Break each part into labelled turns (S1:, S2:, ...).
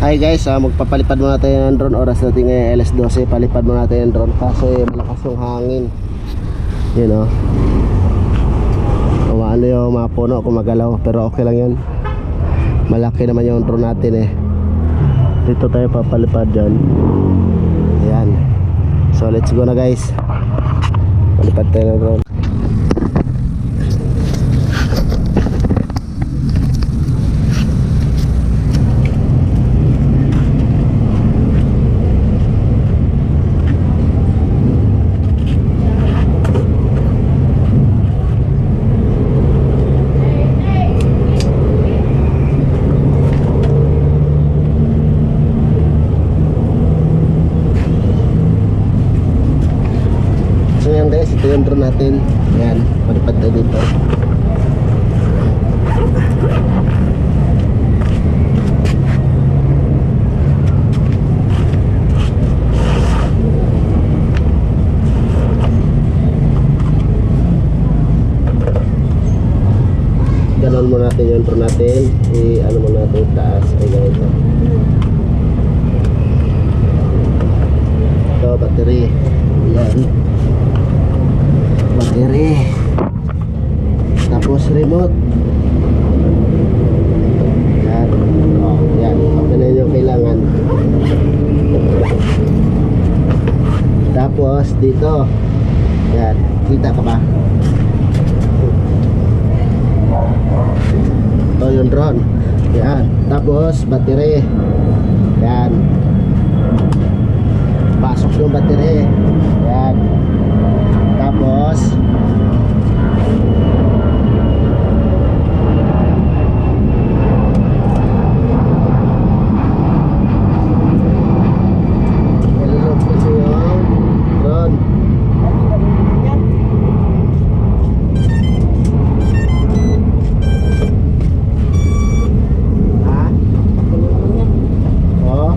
S1: Hi guys, magpapalipad muna tayo ng drone. Oras natin ngayon alas 12. Palipad muna tayo ng drone kasi malakas yung hangin. Yun o. Ano yung mga puno kumagalaw, pero okay lang yun. Malaki naman yung drone natin eh. Dito tayo papalipad dyan. Ayan. So let's go na guys. Palipad tayo ng drone. Ito yung drone natin. Ayan, palipad tayo dito. Ganon mo natin yung drone natin. Ano mo natin taas. Ay ganito. Ito, battery. Ayan, battery, tapos remote. Yan, yan, okay na yung kailangan. Tapos dito, yan, kita ka ba? Ito yung drone. Yan, tapos battery. Yan, pasok yung battery. Yan, tapos ilulog kasi yung drone. Ha? Oo.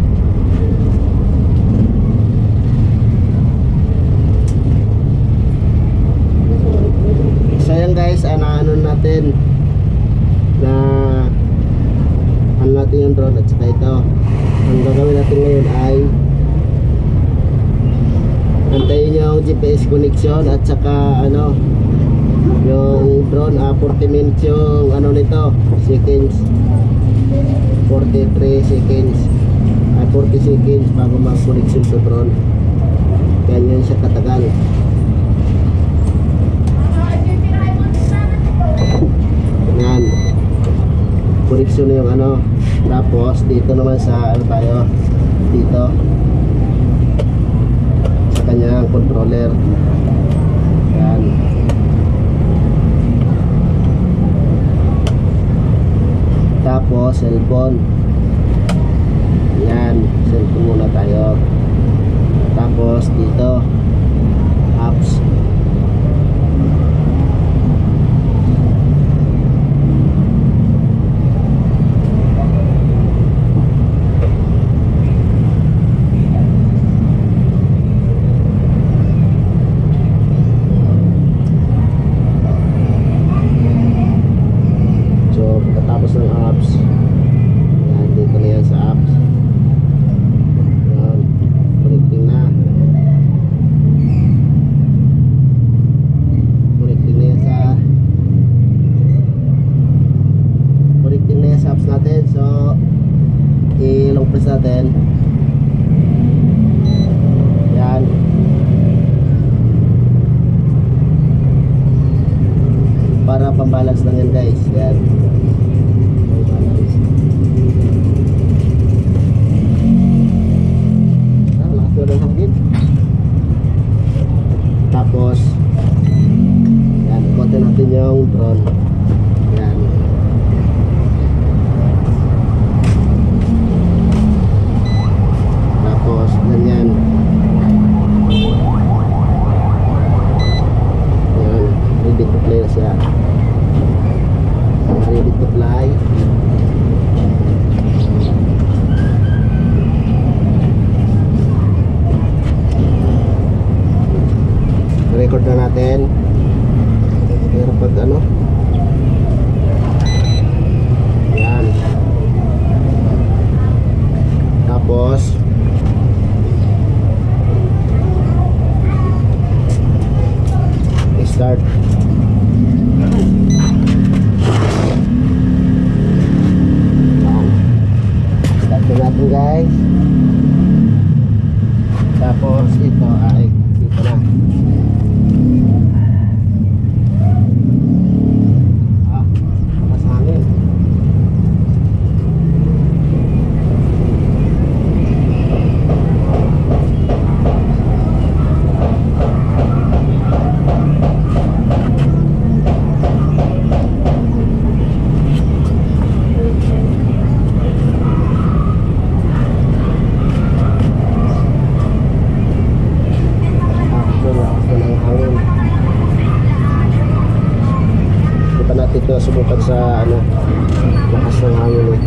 S1: Guys, ano natin na ano natin yung drone at saka ito. Ang gagawin natin ngayon ay antayin yung GPS connection at saka ano yung drone 40 minutes yung ano nito, seconds, 43 seconds 40 seconds bago mag-connection sa drone. Ganyan siya katagal. Yan, connection na yung ano. Tapos dito naman sa ano tayo, dito sa kanyang controller. Yan, tapos cellphone. Yan, cellphone muna tayo. Tapos dito apps. Ng apps. Yan, dito na yan sa apps. Yan, connecting na. Connecting na yan sa apps natin. So i-long press natin. Yan, para pambalance lang yan guys. Yan, tapos yan, ikotin natin yung drone. Yan, tapos ganyan. Yan, ready to play na siya. Ready to fly. Record na natin. Pero pag ano, yan, Yan guys. Tapos ito ay dito na. Lakas hangin. Ito subukan sa ano, lakas ng hangin eh.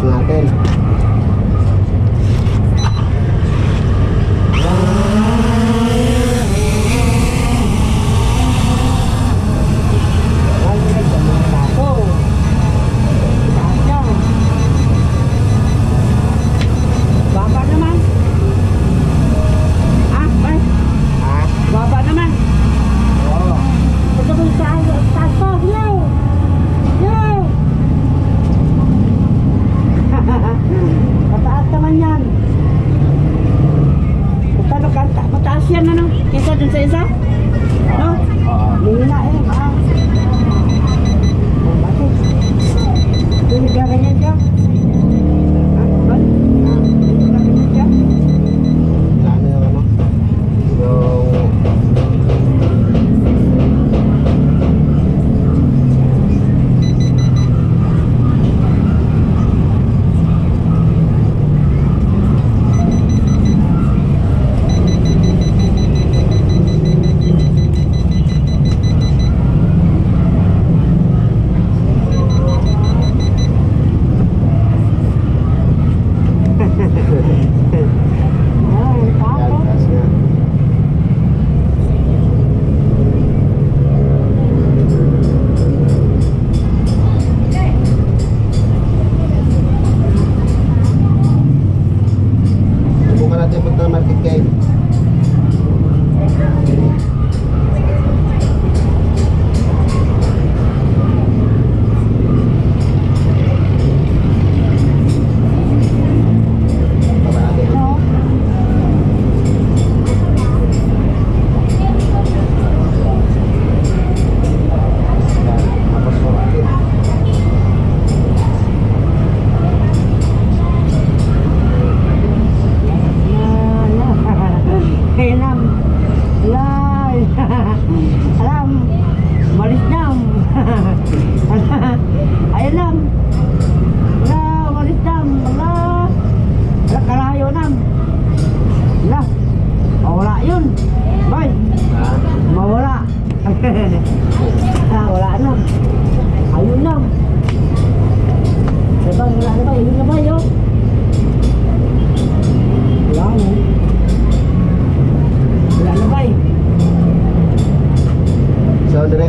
S1: Natin.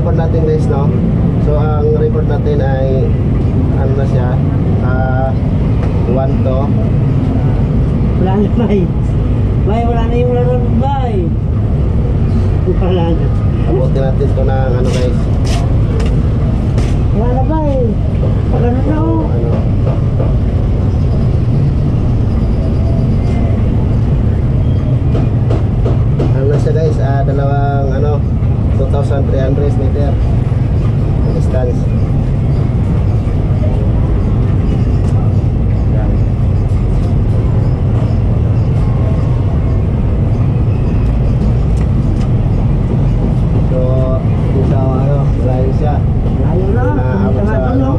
S1: record natin guys, no? So ang record natin ay ano na siya, 1 to.
S2: Wala na bay. Bay, wala na yung laro bay. Wala na.
S1: Abutin natin to ng ano guys.
S2: Wala na bay. Pagano na oh.
S1: Ano? Ano na siya guys, dalawang ano 2,300 meter distance. Yan. So dito ano, layo siya.
S2: Layo na.
S1: Naabot sa ano.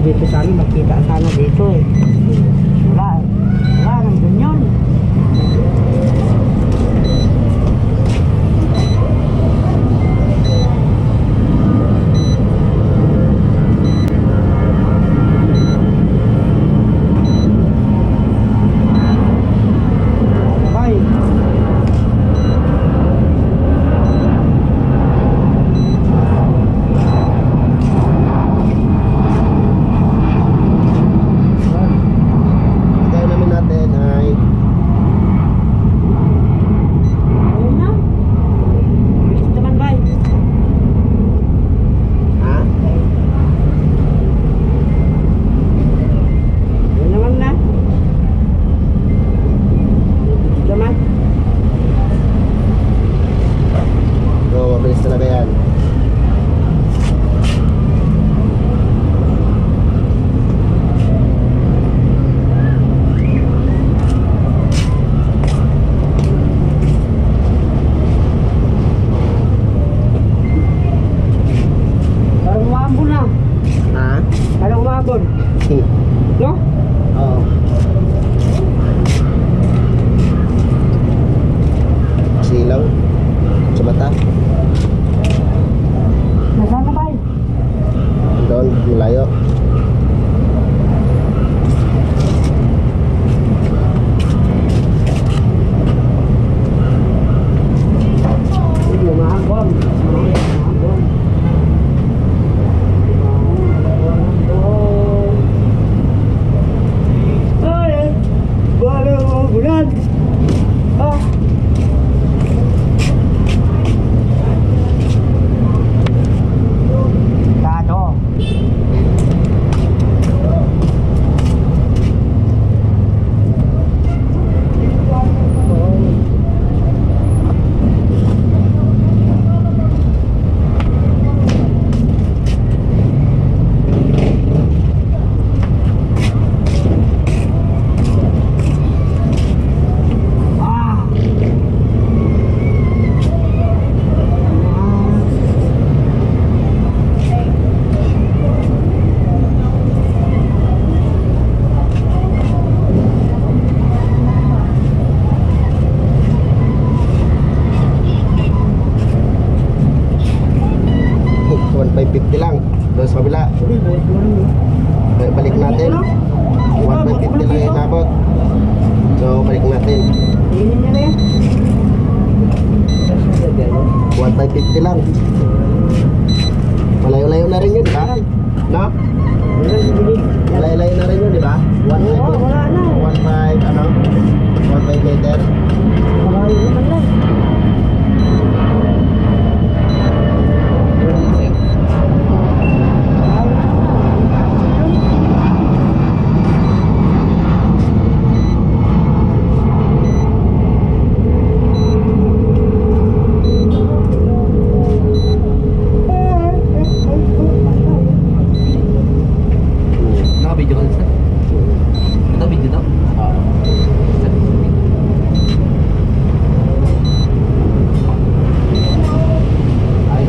S2: dito sana, makita sana dito eh. Wala eh. Wala, nandun yun. Bye.
S1: Kaya namin natin ay
S2: Ayun na. Bilis naman, bye.
S1: ha?
S2: Ayun naman na. Bilis naman.
S1: Oo, mabilis talaga yan.
S2: Parang umabon na.
S1: Ha?
S2: Parang umabon. No?
S1: Oo. Silaw sa mata.
S2: Nasaan na, bye?
S1: Doon, malayo.
S2: Umabon. Umabon. Ay, bala mo bulan. Ah. Tado. Ah.
S1: Ah, 1,550 lang. Doon sa kabila. Balik natin. 1,550 lang yung inabot. So, balik natin.
S2: Tingin niya na yan.
S1: 1,550 lang. Malayo-layo na rin yun, di ba? No? Malayo-layo na rin yun, di ba?
S2: Oo, wala na.
S1: 1,500, ano? 1,500 meter.
S2: Malayo naman lang.
S3: Naka-video ka na sir? Ito video daw? Ay.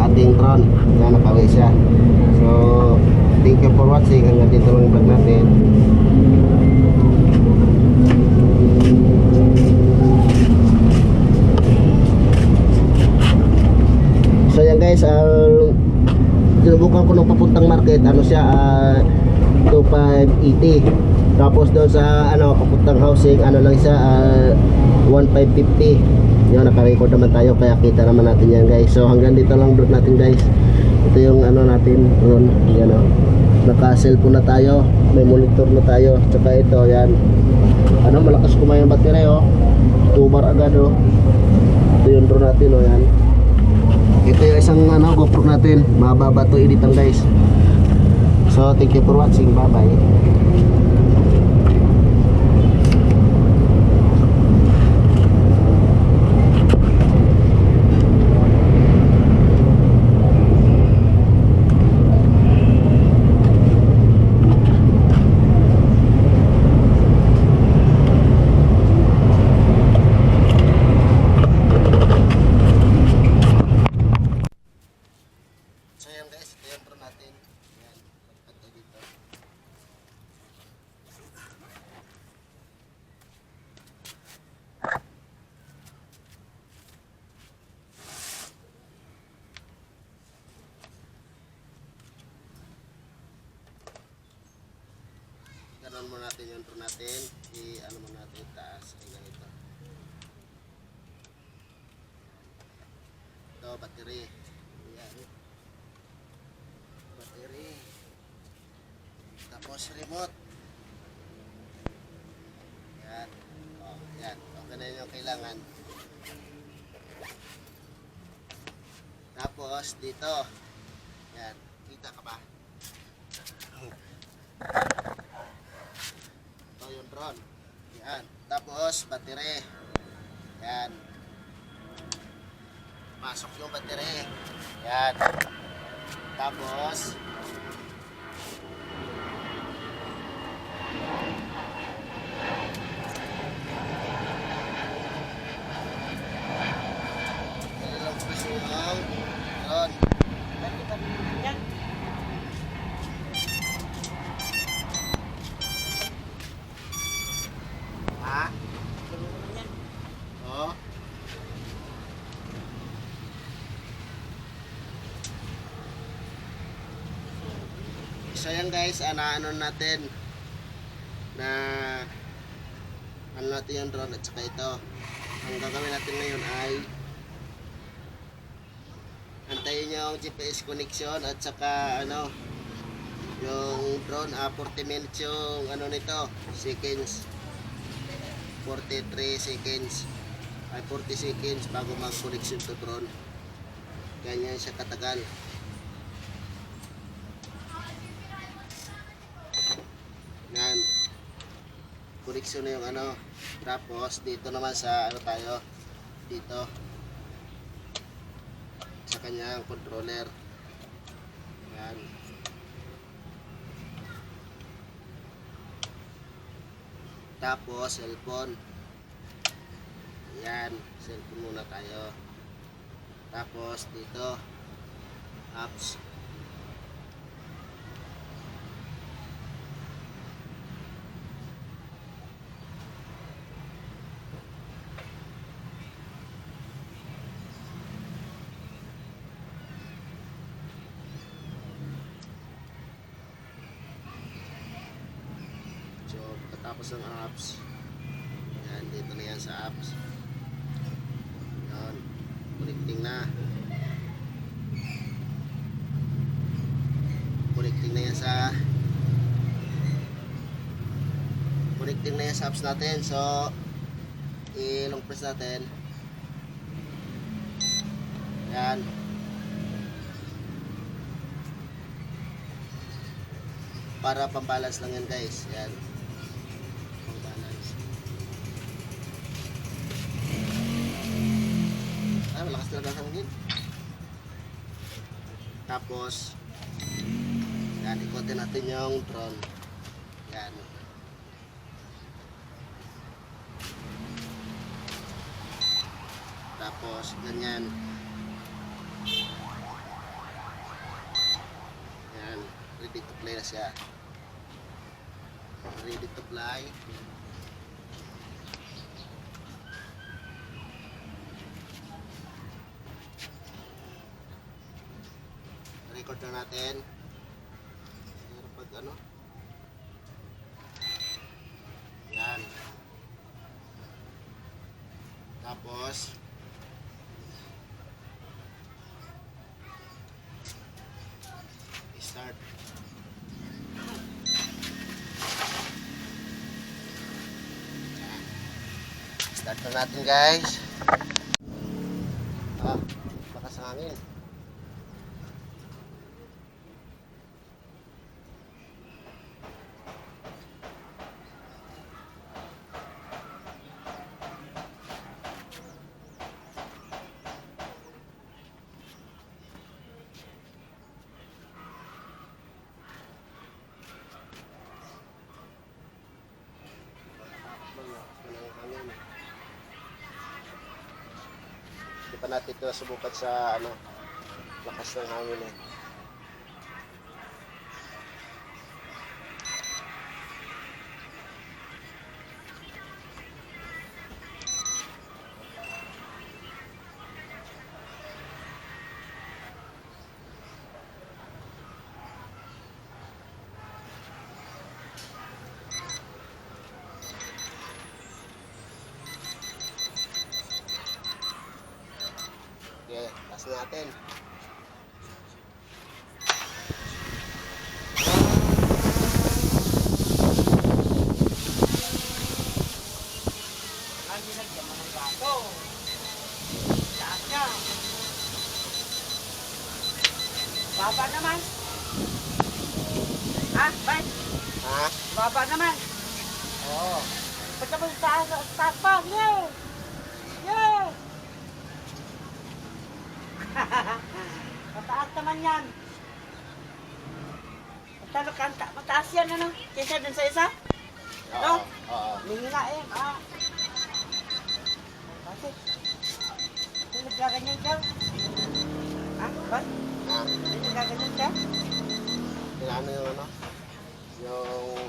S1: ating drone na nakawi siya. So thank you for watching. Hanggang dito lang yung vlog natin. So yan guys, sinubukan ko nung papuntang market, ano siya, 2,580. Tapos doon sa papuntang housing, ano lang siya, 1,550. Yun, naka-record naman tayo, kaya kita naman natin yan guys. So hanggang dito lang vlog natin guys. Ito yung natin ron, yan naka-cellphone na tayo, may monitor na tayo. Tsaka ito, yan, malakas kumain yung battery, 2 bar agad, ito yung drone natin, yan. Ito yung isang GoPro natin. Mababa to editan guys. So thank you for watching. Bye bye. So yan guys, ito yung drone natin. Yan, ito dito. Ganon mo natin yung drone natin. I-ano mo natin taas. Ay ganito. Ito, battery. Yan. Battery. Tapos remote. Yan. Yan. Okay na yung kailangan. Tapos dito. Yan. Kita ka ba? Ito yung drone. Yan. Tapos battery. Yan. Pasok yung battery. Yan. Tapos dalawang piso yung drone. Ha? Oh. So yan guys, ano natin na natin yung drone at saka ito. Ang gagawin natin ngayon ay antayin yung GPS connection at saka yung drone 40 minutes yung nito, seconds, 43 seconds ay 40 seconds bago mag-connection to drone. Ganyan siya katagal. Yan. Connection na yung tapos dito naman sa tayo dito sa kanyang controller. Yan. Tapos cellphone. Yan, cellphone muna tayo. Tapos dito apps. So, pagkatapos ng apps, yan, dito na yan sa apps. Yan, connecting na. Connecting na yan sa apps natin. So, i-long press natin. Yan. Para pambalance lang yan guys. Yan. Pambalance. Ay, malakas talaga ang hangin. Tapos, yan, ikotin natin yung drone. Yan. Tapos, ganyan. Yan, ready to play. Okay na siya. Ready to fly. Record na natin. Pero pag ano? Yan. Tapos start. Start na natin guys. Lakas ng hangin. Hindi pa natin ito nasubukan sa ano, lakas ng hangin eh. Okay, taas natin.
S2: Lagi nagdaman ng bato. Taas niya. Baba naman. Ha? Bay?
S1: Ha?
S2: Baba naman. Oo. Ba't naman taas pa? Yeah! Yeah! Mataas naman yan. Mataas yan ano? Kaysa dun sa isa?
S1: Oo. Oo.
S2: Lihina eh. Bakit? Ito nagkaganyan siya? Ha? Ba't?
S1: Ha?
S2: Ito nagkaganyan siya?
S1: Ano yung ano? Yung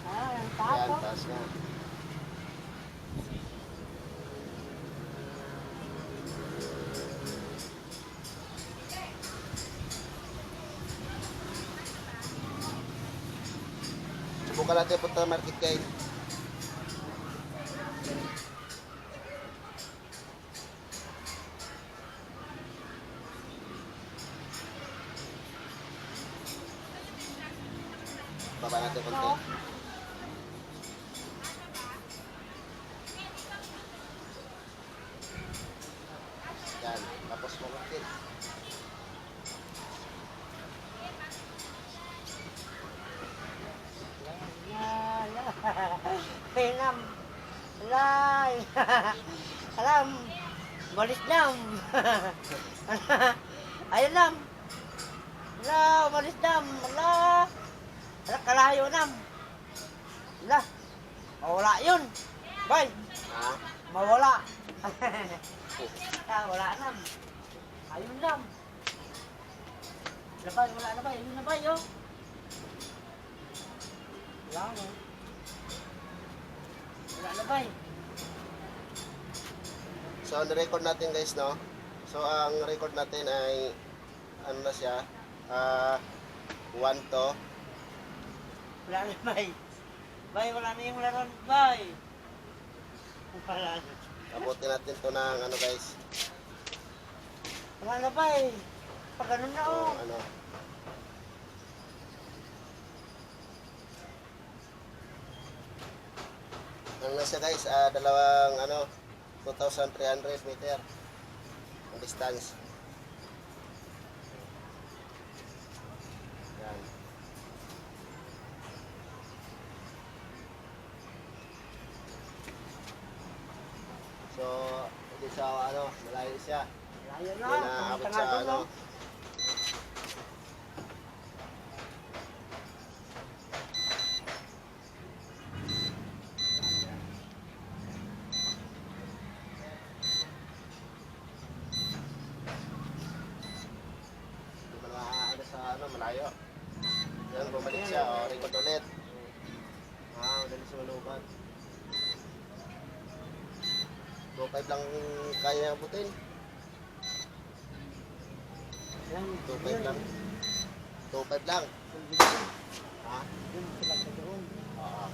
S2: Ang
S1: yan,
S2: tapo.
S1: taas nga. Subukan natin punta sa market guys. Baba natin konti. Yan, tapos mamutin.
S2: Pinam. Lay. Alam. Balis dam. Ayun nam. La, balis dam. La. Ala, kalayo nam. La. Mawala yun. Bay.
S1: Ha?
S2: Mawala. Wala nam. Ayun nam. Labay, wala na ba? Ayun na ba yun? Wala na. Wala na ba?
S1: So, ang record natin guys, no? So, ang record natin ay ano na siya? 1 to.
S2: Wala na bay. Bay, wala na yung laron bay. Wala na.
S1: Abutin natin to ng ano guys.
S2: Wala na bay. Pag ganun na oh.
S1: Ano? Ano na siya guys? Dalawang ano 2,300 meter ang distance. Yan. sa ano, malayo siya.
S2: Layo na.
S1: Hindi na abot
S2: Pumunta
S1: sa
S2: nga doon,
S1: ano.
S2: no?
S1: Hindi mo na ano sa ano, malayo. Yan, bumalik siya. O, record ulit. Madali sa malubat. 2.5 lang kaya abutin.
S2: Yan.
S1: 2.5 lang. 2.5 lang. Ha?
S2: Yun, sila sa doon.
S1: Oo.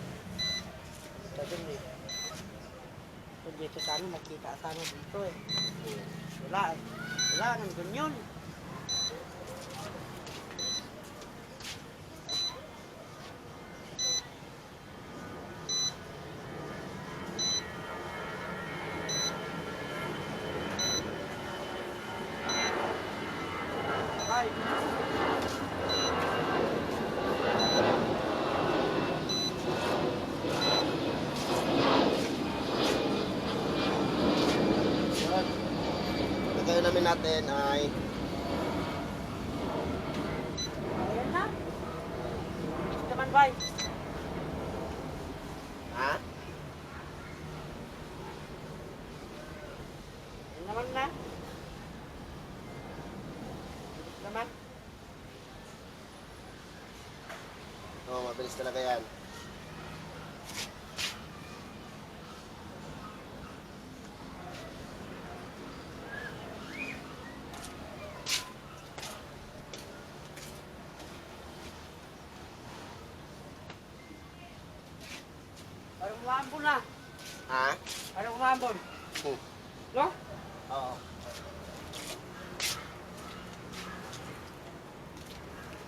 S2: Sa doon eh. Kung dito sa ano, makita sa ano dito eh. Wala eh. Wala, nandun yun. Bye.
S1: Yun. Gagawin namin natin ay
S2: Ayan na. Ito naman, bye.
S1: ha?
S2: Ayan naman na. Ito naman.
S1: Oo, mabilis talaga yan.
S2: Parang umambon na.
S1: Ha?
S2: Parang umambon.
S1: Hmm.
S2: No?
S1: Oo.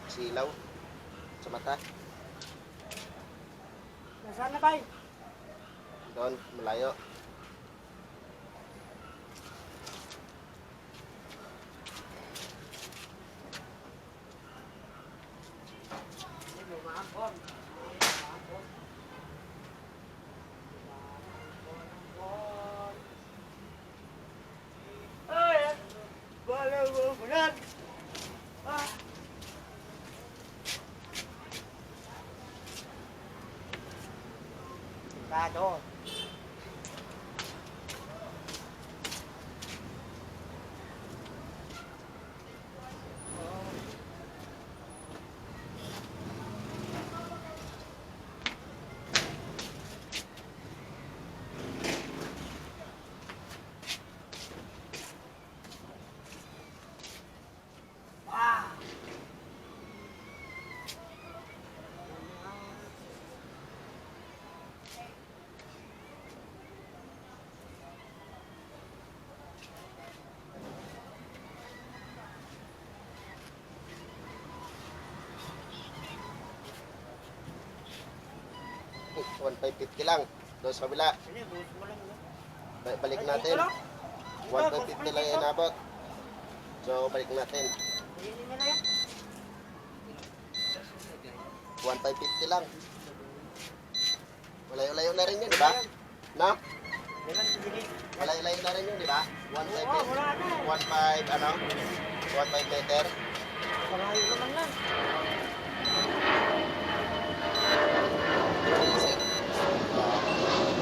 S1: Silaw. Sa mata.
S2: Nasaan na, bye?
S1: Doon, malayo.
S2: Hindi mo umambon. Ay! Wala mo bulan! Ah! Kado. Ah!
S1: Oh, 1,550 lang. Doon sa kabila.
S2: Hindi, buhos mo lang. no?
S1: Balik
S2: Ay,
S1: natin.
S2: ito lang.
S1: 1,550 lang yung inabot. So, balik natin.
S2: Hindi na lang.
S1: 1,550 lang. Malayo-layo na rin yun, di ba? No?
S2: Ganun, hindi.
S1: Malayo-layo na rin yun, di ba?
S2: Oo, wala na.
S1: 1,500, ano? 1,500 meter.
S2: Malayo naman lang.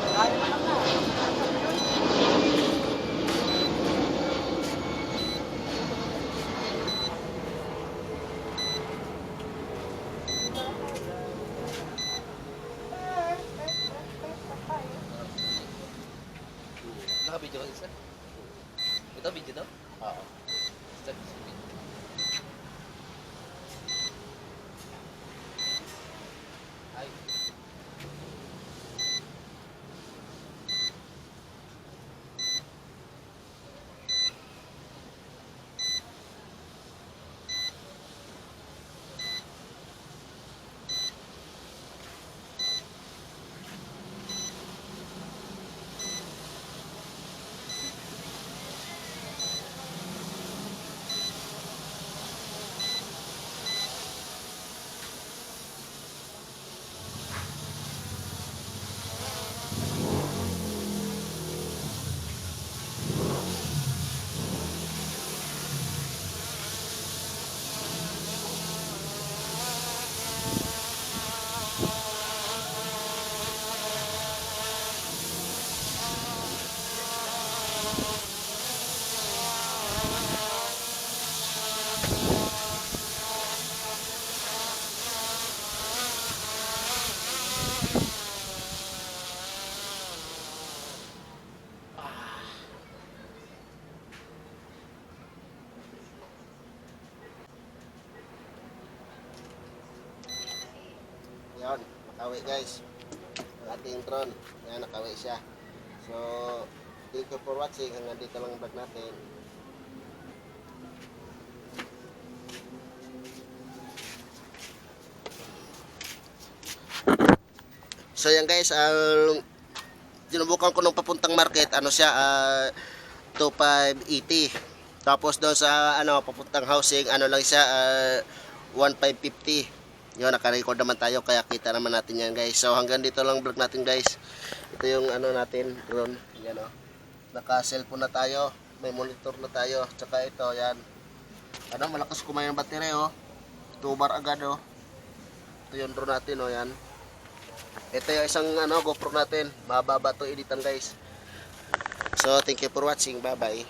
S2: Malayo naman na.
S3: Naka-video ka isa? Ito, video daw?
S1: Oo.
S3: Start sa video. Ay.
S1: Yan, nakawi guys. Ang ating drone. Yan, nakawi siya. So, thank you for watching. Hanggang dito lang ang vlog natin. So yan guys, sinubukan ko nung papuntang market, ano siya, 2,580. Tapos doon sa papuntang housing, ano lang siya, 1,550. Yun, naka-record naman tayo, kaya kita naman natin yan guys. So hanggang dito lang vlog natin guys. Ito yung natin, drone. Yan o. Naka-cellphone na tayo, may monitor na tayo. Tsaka ito, yan. Malakas kumain ng battery o. 2 bar agad o. Ito yung drone natin o, yan. Ito yung isang GoPro natin. Mababa to editan guys. So thank you for watching. Bye bye.